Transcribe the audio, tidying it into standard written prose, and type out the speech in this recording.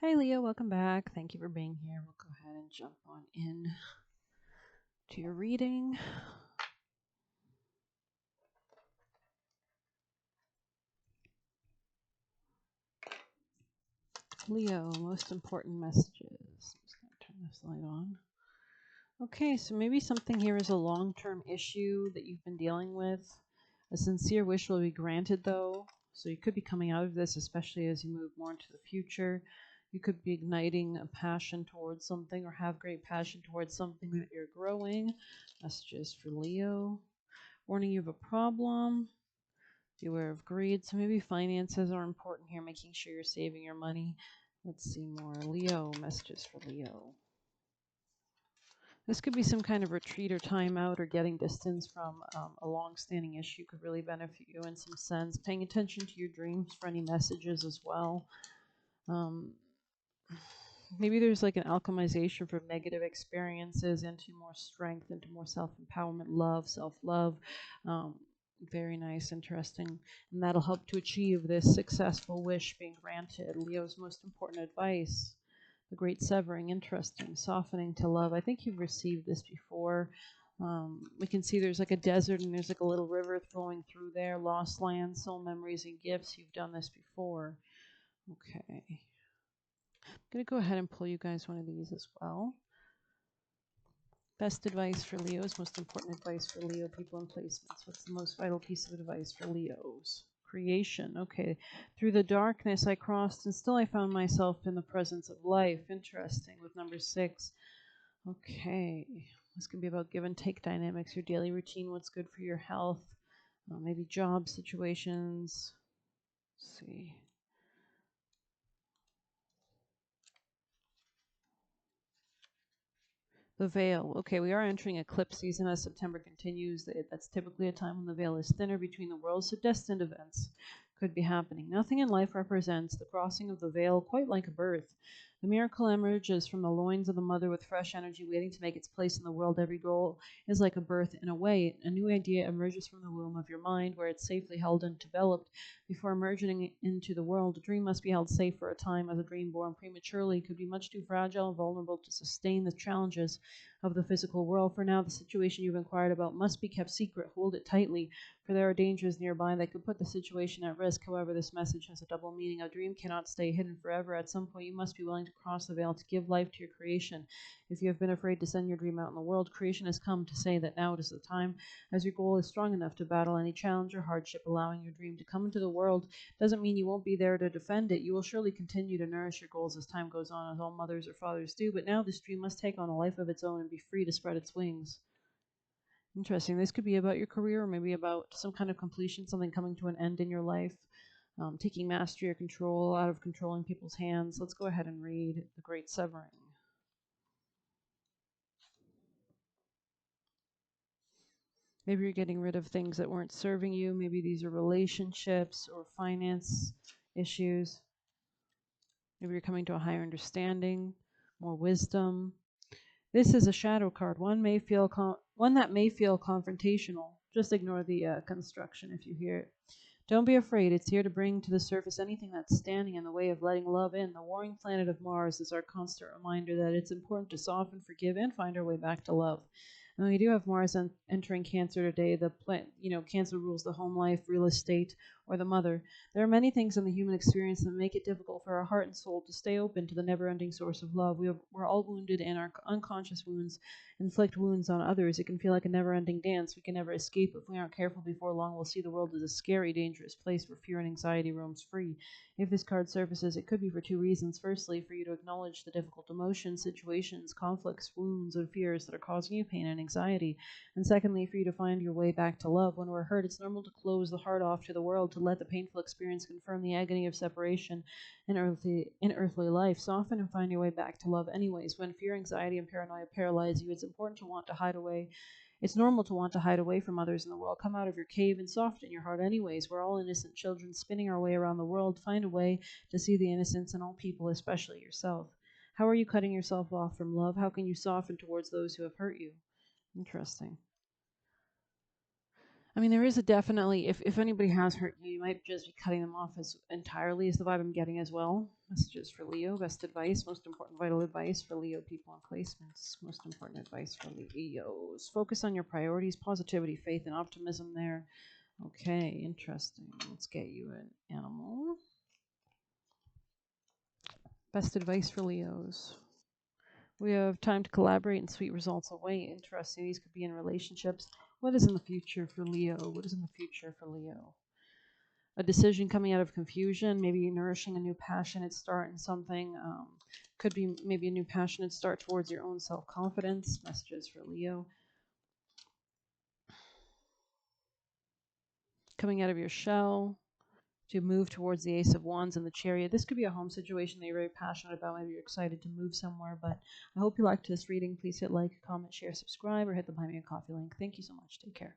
Hi, Leo. Welcome back. Thank you for being here. We'll go ahead and jump on in to your reading. Leo, most important messages. I'm just going to turn this light on. Okay, so maybe something here is a long-term issue that you've been dealing with. A sincere wish will be granted, though. So you could be coming out of this, especially as you move more into the future. You could be igniting a passion towards something or have great passion towards something that you're growing. Messages for Leo. Warning you of a problem. Beware of greed. So maybe finances are important here, making sure you're saving your money. Let's see more. Leo, messages for Leo. This could be some kind of retreat or timeout or getting distance from a long-standing issue could really benefit you in some sense. Paying attention to your dreams for any messages as well. Um, Maybe there's like an alchemization from negative experiences into more strength, into more self-empowerment, love, self-love. Um, Very nice, interesting. And that'll help to achieve this successful wish being granted. Leo's most important advice, the great severing, interesting, softening to love. I think you've received this before. We can see there's like a desert and there's like a little river flowing through there, lost land, soul memories, and gifts. You've done this before. Okay. I'm going to go ahead and pull you guys one of these as well. Best advice for Leos, most important advice for Leo people and placements. What's the most vital piece of advice for Leos? Creation. Okay. Through the darkness I crossed and still I found myself in the presence of life. Interesting with number 6. Okay. This can be about give and take dynamics, your daily routine, what's good for your health, maybe job situations. Let's see. The veil. Okay, we are entering eclipse season as September continues. That's typically a time when the veil is thinner between the worlds, so destined events could be happening. Nothing in life represents the crossing of the veil quite like a birth. The miracle emerges from the loins of the mother with fresh energy waiting to make its place in the world. Every goal is like a birth in a way. A new idea emerges from the womb of your mind where it's safely held and developed before emerging into the world. A dream must be held safe for a time, as a dream born prematurely could be much too fragile and vulnerable to sustain the challenges of the physical world. For now, the situation you've inquired about must be kept secret. Hold it tightly, for there are dangers nearby that could put the situation at risk. However, this message has a double meaning. A dream cannot stay hidden forever. At some point, you must be willing to cross the veil to give life to your creation. If you have been afraid to send your dream out in the world, creation has come to say that now it is the time, as your goal is strong enough to battle any challenge or hardship. Allowing your dream to come into the world doesn't mean you won't be there to defend it. You will surely continue to nourish your goals as time goes on, as all mothers or fathers do, but now this dream must take on a life of its own and be free to spread its wings. Interesting. This could be about your career or maybe about some kind of completion, something coming to an end in your life, taking mastery or control out of controlling people's hands. Let's go ahead and read The Great Severing. Maybe you're getting rid of things that weren't serving you. Maybe these are relationships or finance issues. Maybe you're coming to a higher understanding, more wisdom. This is a shadow card. One that may feel confrontational. Just ignore the construction if you hear it. Don't be afraid. It's here to bring to the surface anything that's standing in the way of letting love in. The warring planet of Mars is our constant reminder that it's important to soften, forgive, and find our way back to love. And we do have Mars entering Cancer today. Cancer rules the home life, real estate, or the mother. There are many things in the human experience that make it difficult for our heart and soul to stay open to the never-ending source of love. We're all wounded, and our unconscious wounds inflict wounds on others. It can feel like a never-ending dance. We can never escape. If we aren't careful, before long we'll see the world as a scary, dangerous place where fear and anxiety roams free. If this card surfaces, it could be for 2 reasons. Firstly, for you to acknowledge the difficult emotions, situations, conflicts, wounds, and fears that are causing you pain and anxiety. And secondly, for you to find your way back to love. When we're hurt, it's normal to close the heart off to the world, to let the painful experience confirm the agony of separation in earthly life. Soften and find your way back to love anyways. When fear, anxiety, and paranoia paralyze you, it's important to want to hide away. It's normal to want to hide away from others in the world. Come out of your cave and soften your heart anyways. We're all innocent children spinning our way around the world. Find a way to see the innocence in all people, especially yourself. How are you cutting yourself off from love? How can you soften towards those who have hurt you? Interesting. I mean, there is a definitely, if anybody has hurt you, you might just be cutting them off as entirely, is the vibe I'm getting as well. Messages for Leo, best advice, most important vital advice for Leo people on placements, most important advice for Leos. Focus on your priorities, positivity, faith, and optimism there. Okay, interesting. Let's get you an animal. Best advice for Leos. We have time to collaborate and sweet results await. Interesting. These could be in relationships. What is in the future for Leo? What is in the future for Leo? A decision coming out of confusion, maybe nourishing a new passionate start in something. Could be maybe a new passionate start towards your own self-confidence. Messages for Leo. Coming out of your shell to move towards the Ace of Wands and the Chariot. This could be a home situation that you're very passionate about. Maybe you're excited to move somewhere, but I hope you liked this reading. Please hit like, comment, share, subscribe, or hit the Buy Me a Coffee link. Thank you so much. Take care.